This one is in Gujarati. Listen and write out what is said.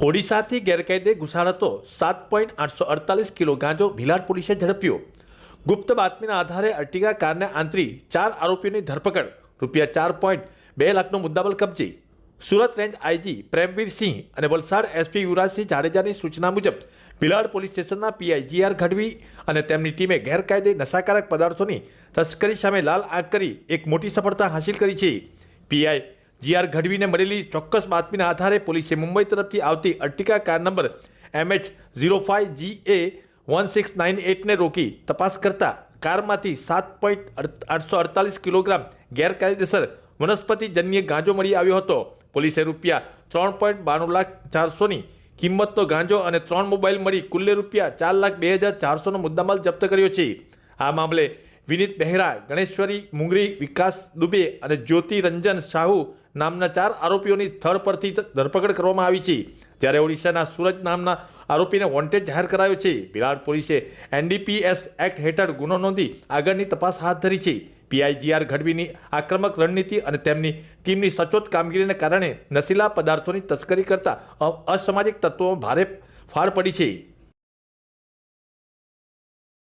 ઓડિશાથી ગેરકાયદે ઘુસાડતો 7.848 કિલો ગાંજો ભીલાડ પોલીસે ઝડપ્યો। ગુપ્ત બાતમીના આધારે અર્ટિગા કારને આંતરી 4 આરોપીઓની ધરપકડ, રૂપિયા 4.2 લાખનો મુદ્દામાલ કબજે। સુરત રેન્જ આઈજી પ્રેમવીર સિંહ અને વલસાડ એસપી યુવરાજસિંહ જાડેજાની સૂચના મુજબ ભીલાડ પોલીસ સ્ટેશનના પીઆઈ જીઆર ગઢવી અને તેમની ટીમે ગેરકાયદે નશાકારક પદાર્થોની તસ્કરી સામે લાલ આંખ કરી એક મોટી સફળતા હાંસિલ કરી છે। પીઆઈ જીઆર ગઢવીને મળેલી ચોક્કસ બાતમીના આધારે પોલીસે મુંબઈ તરફથી આવતી અર્ટિગા કાર નંબર MH05GA1698ને રોકી તપાસ કરતા કારમાંથી 7.848 કિલોગ્રામ ગેરકાયદેસર વનસ્પતિજન્ય ગાંજો મળી આવ્યો હતો। પોલીસે રૂપિયા 3.92,400,000ની કિંમતનો ગાંજો અને 3 મોબાઈલ મળી કુલ્લે રૂપિયા 4,02,400નો મુદ્દામાલ જપ્ત કર્યો છે। આ મામલે વિનીત બહેરા, ગણેશ્વરી મુંગરી, વિકાસ દુબે અને જ્યોતિ રંજન સાહુ નામના 4 આરોપીઓની સ્થળ પરથી ધરપકડ કરવામાં આવી છે। જ્યારે ઓડિશાના સૂરજ નામના આરોપીને વોન્ટેડ જાહેર કરાયો છે। ભીલાડ પોલીસે NDPS એક્ટ હેઠળ ગુનો નોંધી આગળની તપાસ હાથ ધરી છે। પીઆઈ જીઆર ગઢવીની આક્રમક રણનીતિ અને તેમની ટીમની સચોટ કામગીરીને કારણે નશીલા પદાર્થોની તસ્કરી કરતા અસામાજિક તત્વોમાં ભારે ફાળ પડી છે।